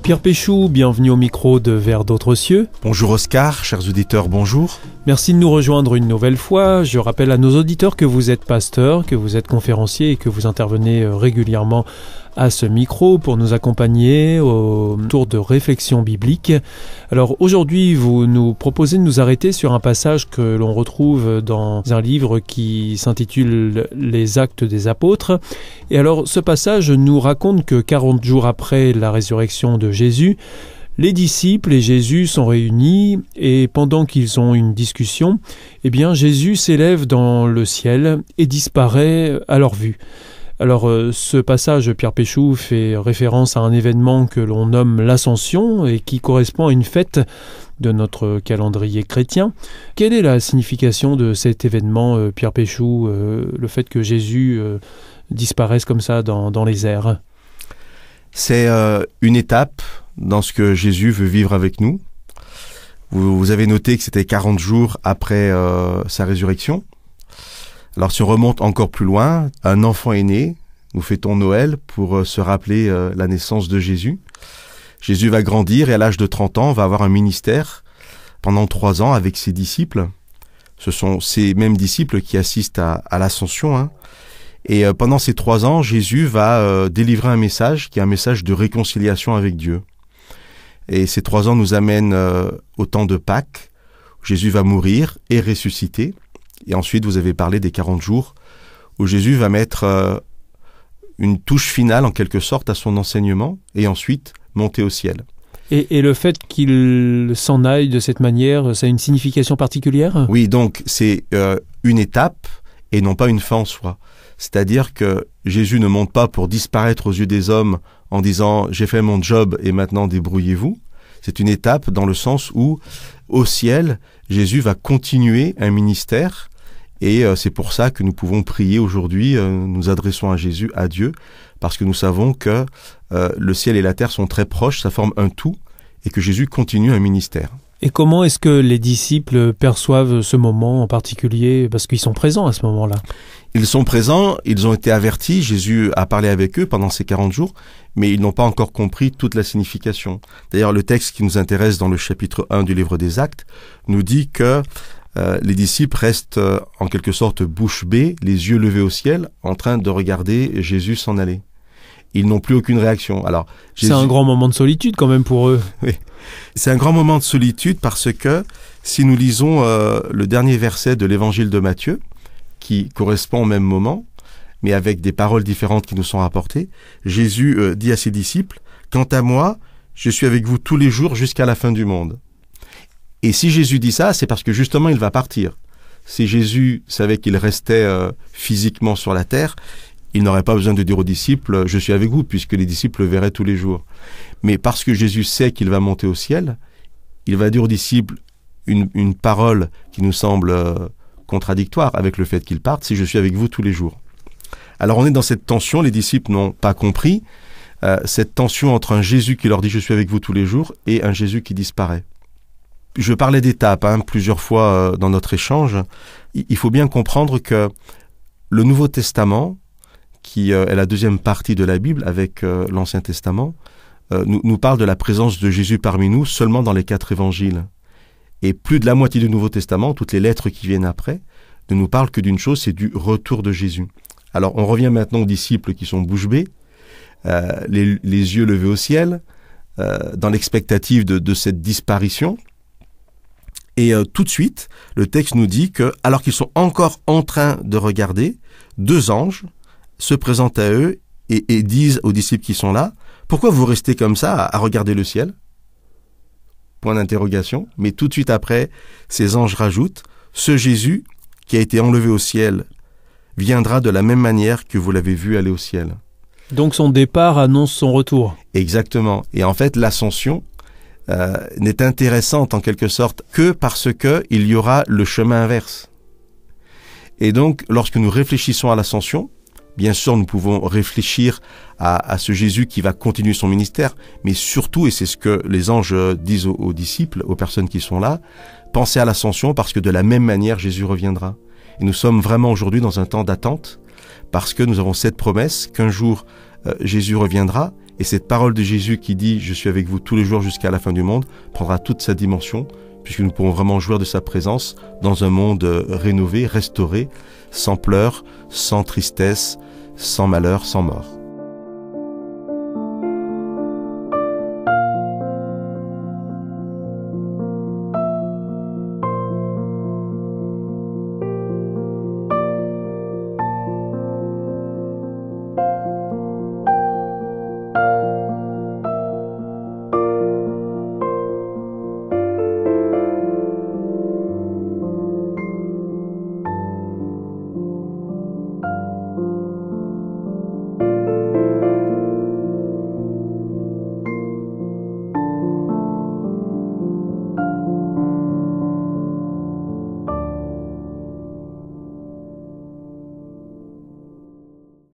Pierre Péchou, bienvenue au micro de Vers d'autres cieux. Bonjour Oscar, chers auditeurs, bonjour. Merci de nous rejoindre une nouvelle fois. Je rappelle à nos auditeurs que vous êtes pasteur, que vous êtes conférencier et que vous intervenez régulièrement à ce micro pour nous accompagner au tour de réflexion biblique. Alors aujourd'hui, vous nous proposez de nous arrêter sur un passage que l'on retrouve dans un livre qui s'intitule « Les Actes des Apôtres ». Et alors ce passage nous raconte que 40 jours après la résurrection de Jésus, les disciples et Jésus sont réunis et pendant qu'ils ont une discussion, eh bien Jésus s'élève dans le ciel et disparaît à leur vue. Alors ce passage, Pierre Péchou, fait référence à un événement que l'on nomme l'Ascension et qui correspond à une fête de notre calendrier chrétien. Quelle est la signification de cet événement, Pierre Péchou, le fait que Jésus disparaisse comme ça dans les airs? C'est une étape dans ce que Jésus veut vivre avec nous. Vous avez noté que c'était 40 jours après sa résurrection. Alors si on remonte encore plus loin, un enfant est né, nous fêtons Noël pour se rappeler la naissance de Jésus. Jésus va grandir et à l'âge de 30 ans va avoir un ministère pendant 3 ans avec ses disciples. Ce sont ces mêmes disciples qui assistent à l'ascension. Et pendant ces 3 ans, Jésus va délivrer un message qui est un message de réconciliation avec Dieu. Et ces 3 ans nous amènent au temps de Pâques, où Jésus va mourir et ressusciter. Et ensuite, vous avez parlé des 40 jours où Jésus va mettre une touche finale, en quelque sorte, à son enseignement et ensuite monter au ciel. Et le fait qu'il s'en aille de cette manière, ça a une signification particulière ? Oui, donc c'est une étape et non pas une fin en soi. C'est-à-dire que Jésus ne monte pas pour disparaître aux yeux des hommes en disant « j'ai fait mon job et maintenant débrouillez-vous ». C'est une étape dans le sens où, au ciel, Jésus va continuer un ministère et c'est pour ça que nous pouvons prier aujourd'hui, nous adressons à Jésus, à Dieu, parce que nous savons que le ciel et la terre sont très proches, ça forme un tout et que Jésus continue un ministère. Et comment est-ce que les disciples perçoivent ce moment en particulier? Parce qu'ils sont présents à ce moment-là. Ils sont présents, ils ont été avertis, Jésus a parlé avec eux pendant ces 40 jours, mais ils n'ont pas encore compris toute la signification. D'ailleurs, le texte qui nous intéresse dans le chapitre 1 du livre des Actes nous dit que les disciples restent en quelque sorte bouche bée, les yeux levés au ciel, en train de regarder Jésus s'en aller. Ils n'ont plus aucune réaction. Alors, Jésus... C'est un grand moment de solitude quand même pour eux. Oui, c'est un grand moment de solitude parce que si nous lisons le dernier verset de l'évangile de Matthieu, qui correspond au même moment, mais avec des paroles différentes qui nous sont rapportées, Jésus dit à ses disciples, « Quant à moi, je suis avec vous tous les jours jusqu'à la fin du monde. » Et si Jésus dit ça, c'est parce que justement il va partir. Si Jésus savait qu'il restait physiquement sur la terre, il n'aurait pas besoin de dire aux disciples « Je suis avec vous », puisque les disciples le verraient tous les jours. Mais parce que Jésus sait qu'il va monter au ciel, il va dire aux disciples une parole qui nous semble contradictoire avec le fait qu'il parte, c'est « Je suis avec vous tous les jours ». Alors on est dans cette tension, les disciples n'ont pas compris cette tension entre un Jésus qui leur dit « Je suis avec vous tous les jours » et un Jésus qui disparaît. Je parlais d'étapes plusieurs fois dans notre échange. Il faut bien comprendre que le Nouveau Testament, qui est la deuxième partie de la Bible avec l'Ancien Testament, nous parle de la présence de Jésus parmi nous seulement dans les 4 évangiles. Et plus de la moitié du Nouveau Testament, toutes les lettres qui viennent après, ne nous parlent que d'une chose, c'est du retour de Jésus. Alors on revient maintenant aux disciples qui sont bouche bée, les yeux levés au ciel, dans l'expectative de cette disparition. Et tout de suite, le texte nous dit que, alors qu'ils sont encore en train de regarder, 2 anges se présentent à eux et disent aux disciples qui sont là, « Pourquoi vous restez comme ça à regarder le ciel ?» Point d'interrogation. Mais tout de suite après, ces anges rajoutent, « Ce Jésus qui a été enlevé au ciel viendra de la même manière que vous l'avez vu aller au ciel. » Donc son départ annonce son retour. Exactement. Et en fait, l'ascension n'est intéressante en quelque sorte que parce que il y aura le chemin inverse. Et donc, lorsque nous réfléchissons à l'ascension, bien sûr, nous pouvons réfléchir à ce Jésus qui va continuer son ministère, mais surtout, et c'est ce que les anges disent aux disciples, aux personnes qui sont là, pensez à l'ascension parce que de la même manière, Jésus reviendra. Et nous sommes vraiment aujourd'hui dans un temps d'attente parce que nous avons cette promesse qu'un jour, Jésus reviendra Et cette parole de Jésus qui dit « Je suis avec vous tous les jours jusqu'à la fin du monde » prendra toute sa dimension, puisque nous pourrons vraiment jouir de sa présence dans un monde rénové, restauré, sans pleurs, sans tristesse, sans malheur, sans mort.